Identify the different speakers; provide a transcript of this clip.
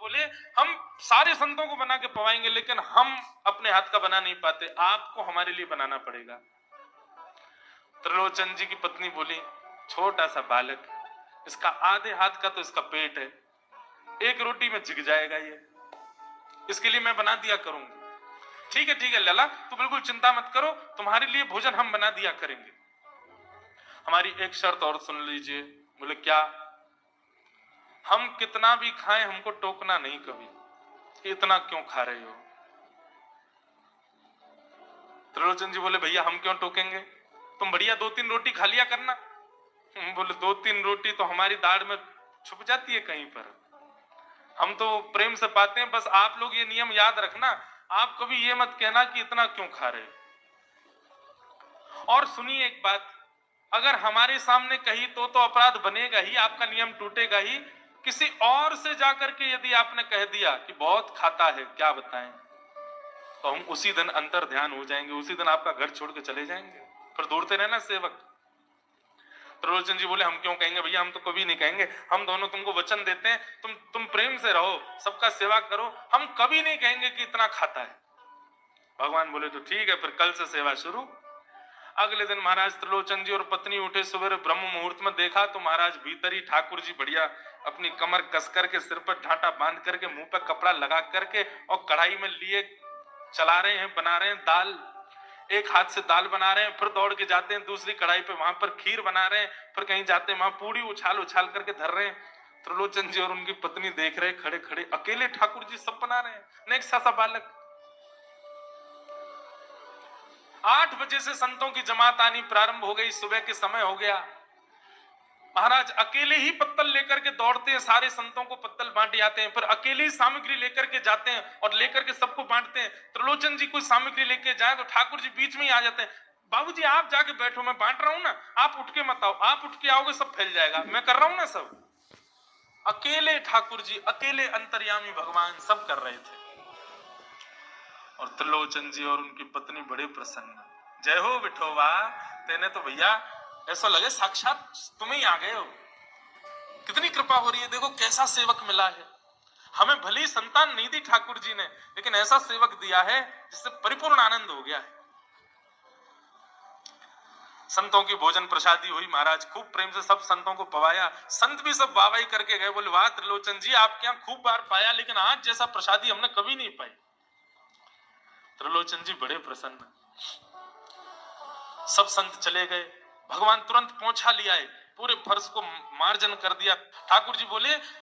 Speaker 1: बोले हम सारे संतों को बना के पवाएंगे, लेकिन हम अपने हाथ का बना नहीं पाते, आपको हमारे लिए बनाना पड़ेगा। त्रिलोचन जी की पत्नी बोली, छोटा सा बालक, इसका आधे हाथ का तो इसका पेट है, एक रोटी में जिग जाएगा ये, इसके लिए मैं बना दिया करूंगी। ठीक है लला, तो बिल्कुल चिंता मत करो, तुम्हारे लिए भोजन हम बना दिया करेंगे। हमारी एक शर्त और सुन लीजिए। बोले क्या? हम कितना भी खाएं हमको टोकना नहीं कभी, इतना क्यों खा रहे हो? त्रिलोचन जी बोले, भैया हम क्यों टोकेंगे, तुम बढ़िया 2-3 रोटी खा लिया करना। बोले 2-3 रोटी तो हमारी दाढ़ में छुप जाती है कहीं पर, हम तो प्रेम से पाते हैं। बस आप लोग ये नियम याद रखना, आप कभी ये मत कहना कि इतना क्यों खा रहे हो। और सुनिए एक बात, अगर हमारे सामने कही तो अपराध बनेगा ही, आपका नियम टूटेगा ही। किसी और से जाकर के यदि आपने कह दिया कि बहुत खाता है, क्या बताएं, तो हम उसी दिन अंतर ध्यान हो जाएंगे, उसी दिन आपका घर छोड़ के चले जाएंगे, फिर दौड़ते रहना सेवक। त्रिलोचन जी बोले, हम क्यों कहेंगे भैया, हम तो कभी नहीं कहेंगे, हम दोनों तुमको वचन देते हैं, तुम प्रेम से रहो, सबका सेवा करो, हम कभी नहीं कहेंगे कि इतना खाता है। भगवान बोले तो ठीक है, फिर कल से सेवा शुरू। अगले दिन महाराज त्रिलोचन जी और पत्नी उठे सवेरे ब्रह्म मुहूर्त में, देखा तो महाराज भीतर ही ठाकुर जी बढ़िया अपनी कमर कस करके, सिर पर ढांटा बांध करके, मुंह पर कपड़ा लगा करके, और कढ़ाई में लिए चला रहे हैं, बना रहे हैं दाल। एक हाथ से दाल बना रहे हैं, फिर दौड़ के जाते हैं दूसरी कढ़ाई पे, वहां पर खीर बना रहे हैं, फिर कहीं जाते हैं वहां पूड़ी उछाल उछाल करके धर रहे हैं। त्रिलोचन जी और उनकी पत्नी देख रहे खड़े खड़े, अकेले ठाकुर जी सब बना रहे हैं, नेक्स्ट सा बालक। 8 बजे से संतों की जमात आनी प्रारंभ हो गई, सुबह के समय हो गया। महाराज अकेले ही पत्तल लेकर के दौड़ते हैं, सारे संतों को पत्तल बांटे जाते हैं, फिर अकेले ही सामग्री लेकर के जाते हैं और लेकर के सबको बांटते हैं। त्रिलोचन जी कोई सामग्री लेके जाए तो ठाकुर जी बीच में ही आ जाते हैं, बाबूजी आप जाके बैठो, मैं बांट रहा हूं ना, आप उठ के मत आओ, आप उठ के आओगे सब फैल जाएगा, मैं कर रहा हूं ना सब। अकेले ठाकुर जी, अकेले अंतर्यामी भगवान सब कर रहे थे। और त्रिलोचन जी और उनकी पत्नी बड़े प्रसन्न, जय हो विठोबा, तेने तो भैया ऐसा लगे साक्षात तुम ही आ गए हो, कितनी कृपा हो रही है, देखो कैसा सेवक मिला है हमें। भली संतान नहीं दी ठाकुर जी ने, लेकिन ऐसा सेवक दिया है जिससे परिपूर्ण आनंद हो गया है। संतों की भोजन प्रसादी हुई, महाराज खूब प्रेम से सब संतों को पवाया, संत भी सब वाहवाही करके गए, बोले वाह त्रिलोचन जी, आपके यहाँ खूब बार पाया, लेकिन आज जैसा प्रसादी हमने कभी नहीं पाई। त्रिलोचन जी बड़े प्रसन्न। सब संत चले गए, भगवान तुरंत पोंछा लिया है, पूरे फर्श को मार्जन कर दिया। ठाकुर जी बोले,